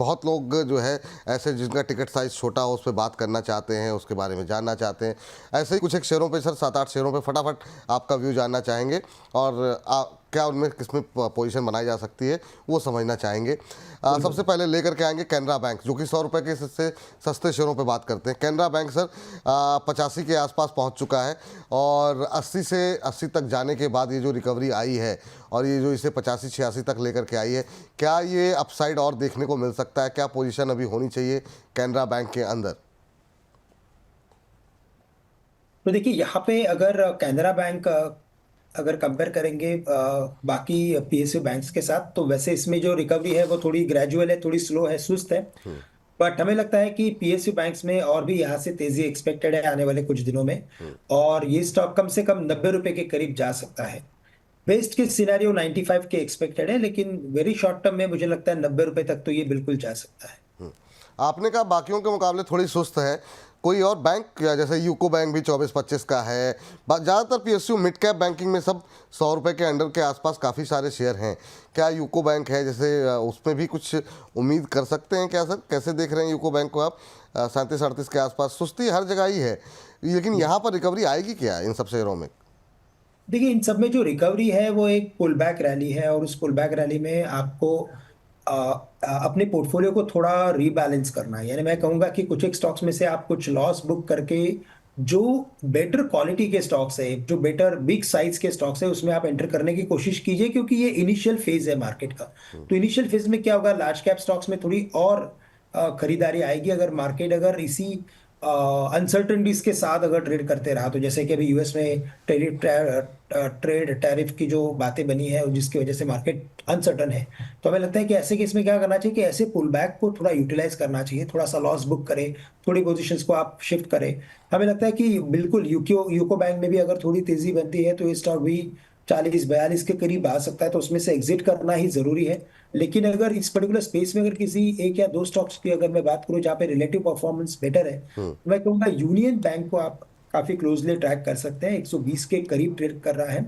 बहुत लोग जो है ऐसे जिनका टिकट साइज़ छोटा हो उस पे बात करना चाहते हैं, उसके बारे में जानना चाहते हैं। ऐसे ही कुछ एक शेयरों पे सर 7-8 शेयरों पे फटाफट आपका व्यू जानना चाहेंगे और क्या उनमें किसमें पोजीशन बनाई जा सकती है वो समझना चाहेंगे। बिल्कुल। सबसे पहले लेकर के आएंगे कैनरा बैंक, जो कि 100 रुपये के सबसे सस्ते शेयरों पे बात करते हैं। कैनरा बैंक सर 85 के आसपास पहुंच चुका है और 80 से 80 तक जाने के बाद ये जो रिकवरी आई है और ये जो इसे 85-86 तक लेकर के आई है, क्या ये अपसाइड और देखने को मिल सकता है? क्या पोजीशन अभी होनी चाहिए कैनरा बैंक के अंदर? तो देखिए यहाँ पे अगर कैनरा बैंक अगर कंपेयर करेंगे बाकी पीएसयू बैंक्स के साथ, तो वैसे इसमें जो रिकवरी है वो थोड़ी ग्रेजुअल है, थोड़ी स्लो है, सुस्त है। बट हमें लगता है कि पीएसयू बैंक्स में और भी यहाँ से तेजी एक्सपेक्टेड है आने वाले कुछ दिनों में, और ये स्टॉक कम से कम 90 रुपए के करीब जा सकता है। बेस्ट के सिनेरियो 95 के एक्सपेक्टेड है, लेकिन वेरी शॉर्ट टर्म में मुझे लगता है 90 रुपए तक तो ये बिल्कुल जा सकता है। आपने कहा बाकियों के मुकाबले थोड़ी सुस्त है, कोई और बैंक या जैसे यूको बैंक भी 24-25 का है, ज़्यादातर पीएसयू मिड कैप बैंकिंग में सब 100 रुपये के अंडर के आसपास काफ़ी सारे शेयर हैं। क्या यूको बैंक है जैसे उसमें भी कुछ उम्मीद कर सकते हैं क्या सर? कैसे देख रहे हैं यूको बैंक को आप? 37-38 के आसपास सुस्ती हर जगह ही है, लेकिन यहाँ पर रिकवरी आएगी क्या इन सब शेयरों में? देखिए इन सब में जो रिकवरी है वो एक पुल बैक रैली है, और उस पुल बैक रैली में आपको अपने पोर्टफोलियो को थोड़ा रीबैलेंस करना है। यानी मैं कहूंगा कि कुछ एक स्टॉक्स में से आप कुछ लॉस बुक करके जो बेटर क्वालिटी के स्टॉक्स है, जो बेटर बिग साइज के स्टॉक्स है, उसमें आप एंटर करने की कोशिश कीजिए, क्योंकि ये इनिशियल फेज है मार्केट का। तो इनिशियल फेज में क्या होगा, लार्ज कैप स्टॉक्स में थोड़ी और खरीदारी आएगी अगर मार्केट अगर इसी अनसर्टनिटीज के साथ अगर ट्रेड करते रहा। तो जैसे कि अभी यूएस में ट्रेड टैरिफ की जो बातें बनी है, जिसकी वजह से मार्केट अनसर्टन है, तो हमें लगता है कि ऐसे केस में क्या करना चाहिए कि ऐसे पुल बैक को थोड़ा यूटिलाइज करना चाहिए, थोड़ा सा लॉस बुक करें, थोड़ी पोजीशंस को आप शिफ्ट करें। हमें लगता है कि बिल्कुल यूको बैंक में भी अगर थोड़ी तेजी बनती है तो ये स्टॉक भी 40-42 के करीब आ सकता है, तो उसमें से एग्जिट करना ही जरूरी है। लेकिन अगर इस पर्टिकुलर स्पेस में अगर किसी एक या दो स्टॉक्स की अगर मैं बात करूं जहां पे रिलेटिव परफॉर्मेंस बेटर है, तो मैं कहूंगा यूनियन बैंक को आप काफी क्लोजली ट्रैक कर सकते हैं। 120 के करीब ट्रेड कर रहा है।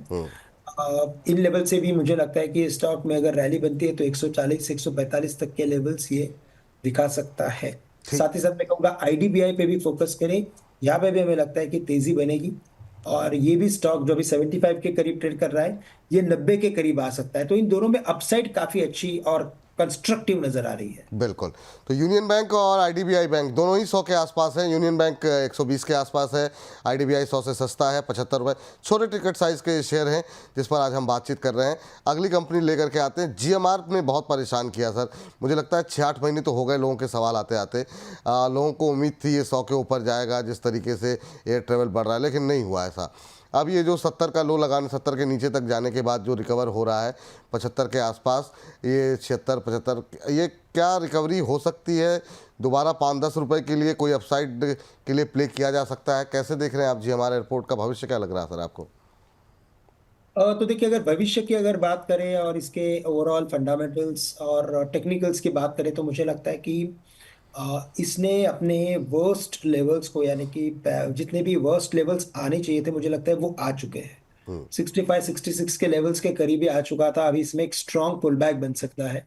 इन लेवल से भी मुझे लगता है कि स्टॉक में अगर रैली बनती है तो 140 से 145 तक के लेवल्स ये दिखा सकता है। ठीक। साथ ही साथ मैं कहूंगा आईडीबीआई पे भी फोकस करें, यहाँ पे भी हमें लगता है कि तेजी बनेगी, और ये भी स्टॉक जो अभी 75 के करीब ट्रेड कर रहा है, ये 90 के करीब आ सकता है। तो इन दोनों में अपसाइड काफी अच्छी और कंस्ट्रक्टिव नजर आ रही है। बिल्कुल। तो यूनियन बैंक और आईडीबीआई बैंक दोनों ही 100 के आसपास है। यूनियन बैंक 120 के आसपास है, आईडीबीआई 100 से सस्ता है, 75 रुपये। छोटे टिकट साइज़ के शेयर हैं जिस पर आज हम बातचीत कर रहे हैं। अगली कंपनी लेकर के आते हैं। जीएमआर ने बहुत परेशान किया सर, मुझे लगता है 6-8 महीने तो हो गए लोगों के सवाल आते आते। लोगों को उम्मीद थी ये 100 के ऊपर जाएगा जिस तरीके से एयर ट्रेवल बढ़ रहा है, लेकिन नहीं हुआ ऐसा। अब ये जो 70 का लो लगाने, 70 के नीचे तक जाने के बाद जो रिकवर हो रहा है 75 के आसपास, ये 76-75, ये क्या रिकवरी हो सकती है? दोबारा 5-10 रुपए के लिए कोई अपसाइड के लिए प्ले किया जा सकता है? कैसे देख रहे हैं आप जीएमआर एयरपोर्ट का भविष्य, क्या लग रहा है सर आपको? तो देखिए अगर भविष्य की अगर बात करें और इसके ओवरऑल फंडामेंटल्स और टेक्निकल्स की बात करें, तो मुझे लगता है कि इसने अपने वर्स्ट लेवल्स को, यानी कि जितने भी वर्स्ट लेवल्स आने चाहिए थे, मुझे लगता है वो आ चुके हैं। 65-66 के लेवल्स के करीब ही आ चुका था। अभी इसमें एक स्ट्रॉन्ग पुल बैक बन सकता है,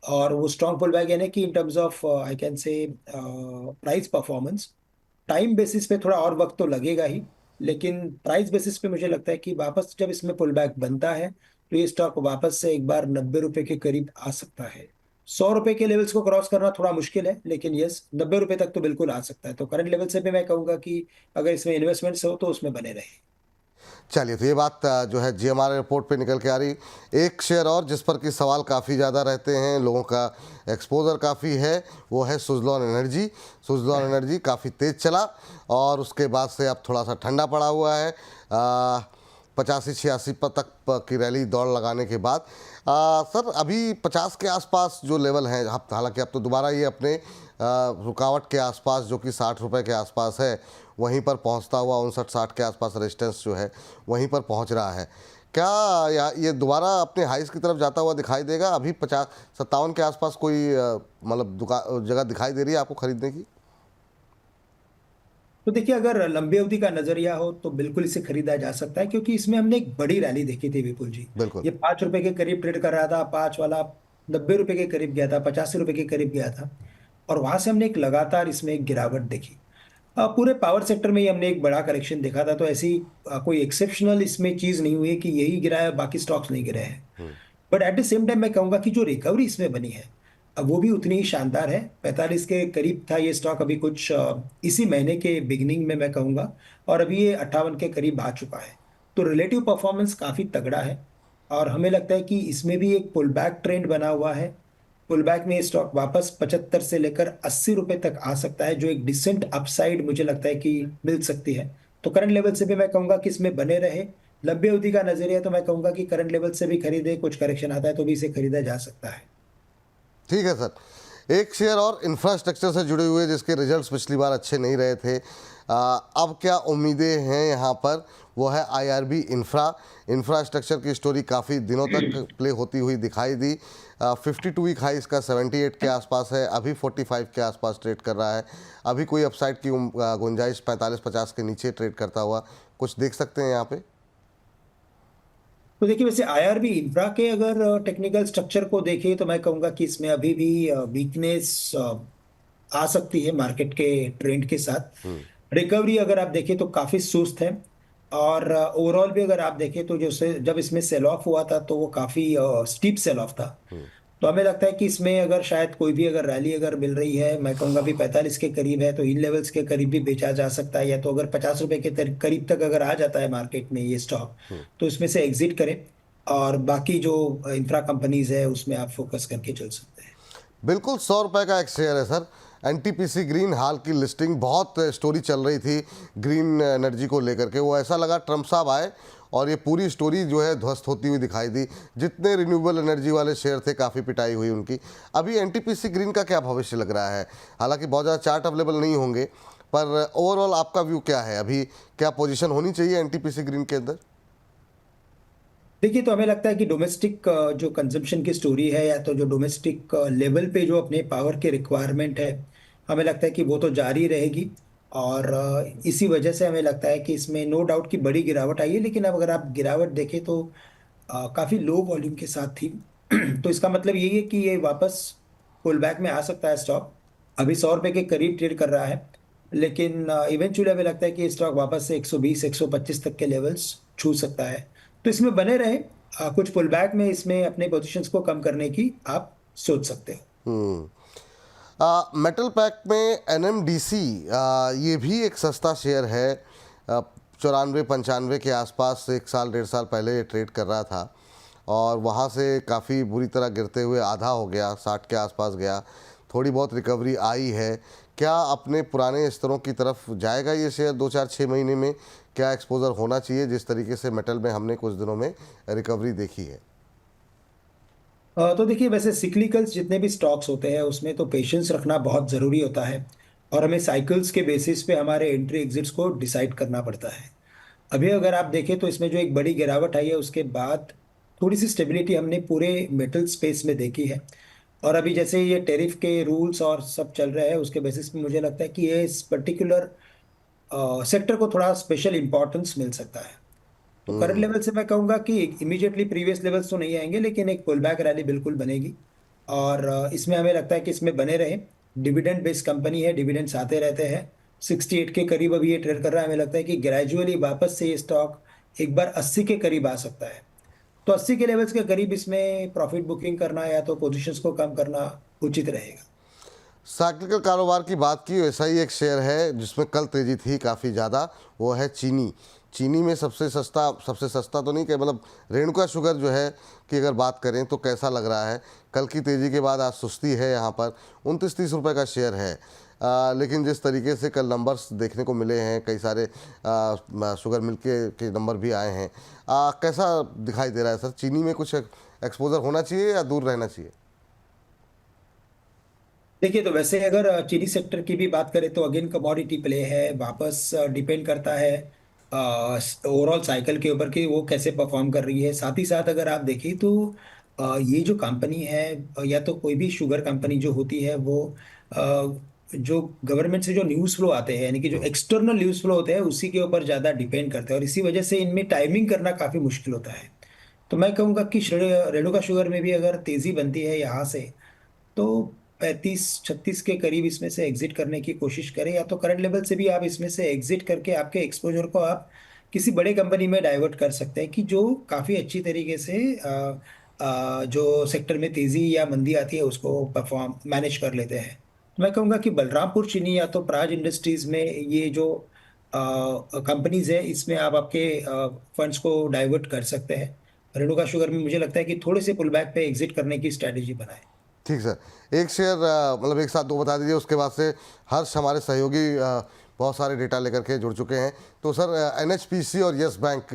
और वो स्ट्रॉन्ग पुल बैक यानी कि in terms of I can say price performance, time basis पे थोड़ा और वक्त तो लगेगा ही, लेकिन प्राइस बेसिस पे मुझे लगता है कि वापस जब इसमें पुल बैक बनता है तो ये स्टॉक वापस से एक बार 90 रुपए के करीब आ सकता है। 100 रुपए के लेवल्स को क्रॉस करना थोड़ा मुश्किल है, लेकिन यस 90 रुपए तक तो बिल्कुल आ सकता है। तो करंट लेवल से भी मैं कहूंगा कि अगर इसमें इन्वेस्टमेंट्स हो तो उसमें बने रहे। चलिए, तो ये बात जो है जीएमआर एयरपोर्ट पे निकल के आ रही। एक शेयर और जिस पर कि सवाल काफ़ी ज़्यादा रहते हैं, लोगों का एक्सपोजर काफ़ी है, वो है सुज़लॉन एनर्जी। सुज़लॉन एनर्जी काफ़ी तेज़ चला और उसके बाद से अब थोड़ा सा ठंडा पड़ा हुआ है। 85-86 पर तक की रैली दौड़ लगाने के बाद सर अभी 50 के आसपास जो लेवल हैं, हालांकि अब तो दोबारा ये अपने रुकावट के आसपास जो कि 60 रुपये के आसपास है, वहीं पर पहुंचता हुआ 59-60 के आसपास रेजिस्टेंस जो है वहीं पर पहुंच रहा है। क्या ये दोबारा अपने हाइस की तरफ जाता हुआ दिखाई देगा? अभी 50-57 के आसपास कोई मतलब जगह दिखाई दे रही है आपको खरीदने की? तो देखिए अगर लंबी अवधि का नजरिया हो तो बिल्कुल इसे खरीदा जा सकता है, क्योंकि इसमें हमने एक बड़ी रैली देखी थी विपुल जी। बिल्कुल। ये 5 रुपए के करीब ट्रेड कर रहा था, 5 वाला ₹90 के करीब गया था, ₹85 के करीब गया था, और वहां से हमने एक लगातार इसमें एक गिरावट देखी। पूरे पावर सेक्टर में ही हमने एक बड़ा करेक्शन देखा था, तो ऐसी कोई एक्सेप्शनल इसमें चीज नहीं हुई है कि यही गिरा है बाकी स्टॉक्स नहीं गिरे हैं। But at the same time मैं कहूंगा कि जो रिकवरी इसमें बनी है, अब वो भी उतनी ही शानदार है। 45 के करीब था ये स्टॉक अभी कुछ इसी महीने के बिगिनिंग में मैं कहूंगा, और अभी ये 58 के करीब आ चुका है। तो रिलेटिव परफॉर्मेंस काफी तगड़ा है, और हमें लगता है कि इसमें भी एक पुल बैक ट्रेंड बना हुआ है। पुल बैक में ये स्टॉक वापस 75 से लेकर ₹80 तक आ सकता है, जो एक डिसेंट अपसाइड मुझे लगता है कि मिल सकती है। तो करंट लेवल से भी मैं कहूंगा कि इसमें बने रहे। लंबी अवधि का नजरिया तो मैं कहूंगा कि करंट लेवल से भी खरीदे, कुछ करेक्शन आता है तो भी इसे खरीदा जा सकता है। ठीक है सर। एक शेयर और इंफ्रास्ट्रक्चर से जुड़े हुए जिसके रिजल्ट्स पिछली बार अच्छे नहीं रहे थे, अब क्या उम्मीदें हैं यहाँ पर, वो है आईआरबी इंफ्रास्ट्रक्चर की स्टोरी काफ़ी दिनों तक प्ले होती हुई दिखाई दी। 52 वीक हाई इसका 78 के आसपास है, अभी 45 के आसपास ट्रेड कर रहा है। अभी कोई अपसाइड की गुंजाइश 45-50 के नीचे ट्रेड करता हुआ कुछ देख सकते हैं यहाँ पे? तो देखिए, वैसे आईआरबी इंफ्रा के अगर टेक्निकल स्ट्रक्चर को देखें तो मैं कहूंगा कि इसमें अभी भी वीकनेस आ सकती है मार्केट के ट्रेंड के साथ। रिकवरी अगर आप देखें तो काफी सुस्त है, और ओवरऑल भी अगर आप देखें तो जैसे जब इसमें सेल ऑफ हुआ था तो वो काफी स्टीप सेल ऑफ था। तो हमें लगता है कि इसमें अगर शायद कोई भी अगर रैली अगर मिल रही है, मैं कहूंगा भी 45 के करीब है, तो इन लेवल्स के करीब भी बेचा जा सकता है, या तो अगर ₹50 के करीब तक अगर आ जाता है मार्केट में ये स्टॉक, तो इसमें से एग्जिट करें, और बाकी जो इंफ्रा कंपनीज है उसमें आप फोकस करके चल सकते हैं। बिल्कुल। ₹100 का एक शेयर है सर, एनटीपीसी ग्रीन। हाल की लिस्टिंग बहुत स्टोरी चल रही थी ग्रीन एनर्जी को लेकर के, वो ऐसा लगा ट्रम्प साहब आए और ये पूरी स्टोरी जो है ध्वस्त होती हुई दिखाई दी। जितने रिन्यूएबल एनर्जी वाले शेयर थे काफ़ी पिटाई हुई उनकी। अभी एनटीपीसी ग्रीन का क्या भविष्य लग रहा है? हालांकि बहुत ज़्यादा चार्ट अवेलेबल नहीं होंगे, पर ओवरऑल आपका व्यू क्या है? अभी क्या पोजीशन होनी चाहिए एनटीपीसी ग्रीन के अंदर? देखिए, तो हमें लगता है कि डोमेस्टिक जो कंजम्पशन की स्टोरी है, या तो जो डोमेस्टिक लेवल पे जो अपने पावर की रिक्वायरमेंट है, हमें लगता है कि वो तो जारी रहेगी। और इसी वजह से हमें लगता है कि इसमें नो डाउट की बड़ी गिरावट आई है, लेकिन अब अगर आप गिरावट देखें तो काफ़ी लो वॉल्यूम के साथ थी। तो इसका मतलब यही है कि ये वापस पुल बैक में आ सकता है स्टॉक। अभी ₹100 के करीब ट्रेड कर रहा है, लेकिन इवेंचुअली हमें लगता है कि स्टॉक वापस से 120 125 तक के लेवल्स छू सकता है। तो इसमें बने रहे। कुछ पुल बैक में इसमें अपने पोजीशंस को कम करने की आप सोच सकते हो। मेटल पैक में एनएमडीसी, ये भी एक सस्ता शेयर है। 94-95 के आसपास एक साल 1.5 साल पहले ये ट्रेड कर रहा था, और वहाँ से काफ़ी बुरी तरह गिरते हुए आधा हो गया, 60 के आसपास गया। थोड़ी बहुत रिकवरी आई है। क्या अपने पुराने स्तरों की तरफ जाएगा ये शेयर 2-4-6 महीने में? क्या एक्सपोजर होना चाहिए जिस तरीके से मेटल में हमने कुछ दिनों में रिकवरी देखी है? तो देखिए, वैसे सिक्लिकल्स जितने भी स्टॉक्स होते हैं उसमें तो पेशेंस रखना बहुत ज़रूरी होता है, और हमें साइकिल्स के बेसिस पे हमारे एंट्री एग्जिट्स को डिसाइड करना पड़ता है। अभी अगर आप देखें तो इसमें जो एक बड़ी गिरावट आई है उसके बाद थोड़ी सी स्टेबिलिटी हमने पूरे मेटल स्पेस में देखी है। और अभी जैसे ये टैरिफ के रूल्स और सब चल रहे हैं उसके बेसिस पे मुझे लगता है कि ये इस पर्टिकुलर सेक्टर को थोड़ा स्पेशल इंपॉर्टेंस मिल सकता है। तो करंट लेवल से मैं कहूंगा कि इमीडिएटली प्रीवियस लेवल्स तो नहीं आएंगे, लेकिन एक पुल बैक रैली बिल्कुल बनेगी। और इसमें हमें लगता है कि इसमें बने रहे। डिविडेंड बेस्ड कंपनी है, डिविडेंड्स आते रहते हैं। 68 के करीब अभी ये ट्रेड कर रहा है, हमें लगता है कि ग्रेजुअली वापस से ये स्टॉक एक बार 80 के करीब आ सकता है। तो 80 के लेवल्स के करीब इसमें प्रॉफिट बुकिंग करना या तो पोजीशंस को कम करना उचित रहेगा। साइक्लिकल कारोबार की बात की, वैसा ही एक शेयर है जिसमें कल तेजी थी काफ़ी ज़्यादा, वो है चीनी। चीनी में सबसे सस्ता तो नहीं, कि मतलब रेणुका शुगर जो है कि अगर बात करें तो कैसा लग रहा है? कल की तेज़ी के बाद आज सुस्ती है यहाँ पर। 29-30 रुपये का शेयर है। लेकिन जिस तरीके से कल नंबर्स देखने को मिले हैं, कई सारे शुगर मिल के नंबर भी आए हैं, कैसा दिखाई दे रहा है सर? चीनी में कुछ एक्सपोजर होना चाहिए या दूर रहना चाहिए? देखिए, तो वैसे अगर चीनी सेक्टर की भी बात करें तो अगेन कमोडिटी प्ले है, वापस डिपेंड करता है ओवरऑल साइकिल के ऊपर कि वो कैसे परफॉर्म कर रही है। साथ ही साथ अगर आप देखें तो ये जो कंपनी है, या तो कोई भी शुगर कंपनी जो होती है वो जो गवर्नमेंट से जो न्यूज़ फ्लो आते हैं, यानी कि जो एक्सटर्नल न्यूज़ फ्लो होते हैं उसी के ऊपर ज़्यादा डिपेंड करते हैं, और इसी वजह से इनमें टाइमिंग करना काफ़ी मुश्किल होता है। तो मैं कहूँगा कि रेणुका शुगर में भी अगर तेजी बनती है यहाँ से, तो 35-36 के करीब इसमें से एग्जिट करने की कोशिश करें, या तो करंट लेवल से भी आप इसमें से एग्जिट करके आपके एक्सपोजर को आप किसी बड़े कंपनी में डाइवर्ट कर सकते हैं, कि जो काफ़ी अच्छी तरीके से जो सेक्टर में तेजी या मंदी आती है उसको परफॉर्म मैनेज कर लेते हैं। तो मैं कहूँगा कि बलरामपुर चीनी या तो प्राज इंडस्ट्रीज में ये जो कंपनीज है, इसमें आप आपके फंड्स को डाइवर्ट कर सकते हैं। रेणुका शुगर में मुझे लगता है कि थोड़े से पुल बैक पे एग्जिट करने की स्ट्रैटेजी बनाएं। ठीक सर, एक शेयर मतलब एक साथ दो बता दीजिए, उसके बाद से हर्ष हमारे सहयोगी बहुत सारे डेटा लेकर के जुड़ चुके हैं। तो सर एनएचपीसी और यस बैंक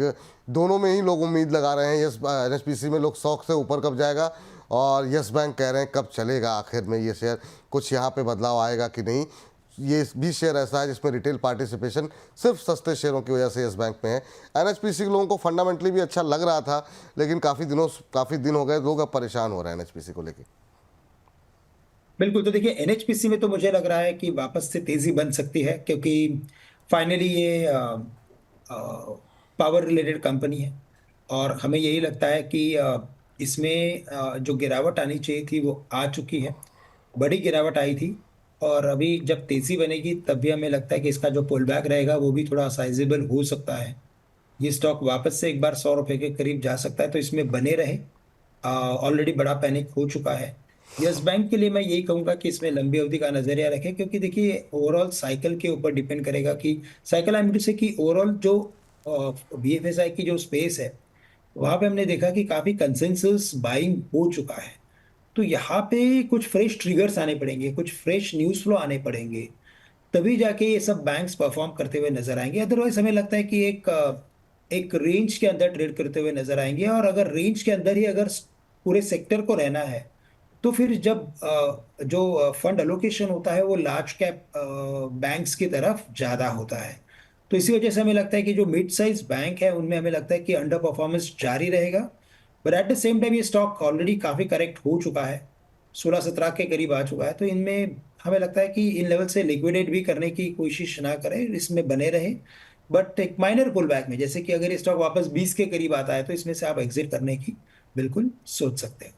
दोनों में ही लोग उम्मीद लगा रहे हैं। यस एनएचपीसी में लोग 100 से ऊपर कब जाएगा, और यस बैंक कह रहे हैं कब चलेगा आखिर में ये शेयर, कुछ यहाँ पे बदलाव आएगा कि नहीं। ये भी शेयर ऐसा है जिसमें रिटेल पार्टिसिपेशन सिर्फ सस्ते शेयरों की वजह से यस बैंक में है। एनएचपीसी के लोगों को फंडामेंटली भी अच्छा लग रहा था, लेकिन काफ़ी दिन हो गए, लोग अब परेशान हो रहे हैं एनएचपीसी को लेकर। बिल्कुल, तो देखिए एनएचपीसी में तो मुझे लग रहा है कि वापस से तेजी बन सकती है, क्योंकि फाइनली ये पावर रिलेटेड कंपनी है, और हमें यही लगता है कि इसमें जो गिरावट आनी चाहिए थी वो आ चुकी है, बड़ी गिरावट आई थी। और अभी जब तेजी बनेगी तब भी हमें लगता है कि इसका जो पुल बैक रहेगा वो भी थोड़ा साइजेबल हो सकता है। ये स्टॉक वापस से एक बार 100 रुपए के करीब जा सकता है, तो इसमें बने रहे। ऑलरेडी बड़ा पैनिक हो चुका है। यस बैंक के लिए मैं यही कहूंगा कि इसमें लंबी अवधि का नजरिया रखें, क्योंकि देखिए ओवरऑल साइकिल के ऊपर डिपेंड करेगा कि साइकिल, आई मीन से कि ओवरऑल जो बीएफएसआई की जो स्पेस है, वहां पे हमने देखा कि काफी कंसेंसस बाइंग हो चुका है। तो यहाँ पे कुछ फ्रेश ट्रिगर्स आने पड़ेंगे, कुछ फ्रेश न्यूज फ्लो आने पड़ेंगे, तभी जाके ये सब बैंक्स परफॉर्म करते हुए नजर आएंगे। अदरवाइज हमें लगता है कि एक रेंज के अंदर ट्रेड करते हुए नजर आएंगे, और अगर रेंज के अंदर ही अगर पूरे सेक्टर को रहना है, तो फिर जब जो फंड एलोकेशन होता है वो लार्ज कैप बैंक्स की तरफ ज्यादा होता है। तो इसी वजह से हमें लगता है कि जो मिड साइज बैंक है उनमें हमें लगता है कि अंडर परफॉर्मेंस जारी रहेगा। But at the same time ये स्टॉक ऑलरेडी काफी करेक्ट हो चुका है, 16-17 के करीब आ चुका है। तो इनमें हमें लगता है कि इन लेवल से लिक्विडेट भी करने की कोशिश ना करें, इसमें बने रहे। बट एक माइनर पुल बैक में, जैसे कि अगर ये स्टॉक वापस 20 के करीब आता है, तो इसमें से आप एग्जिट करने की बिल्कुल सोच सकते हैं।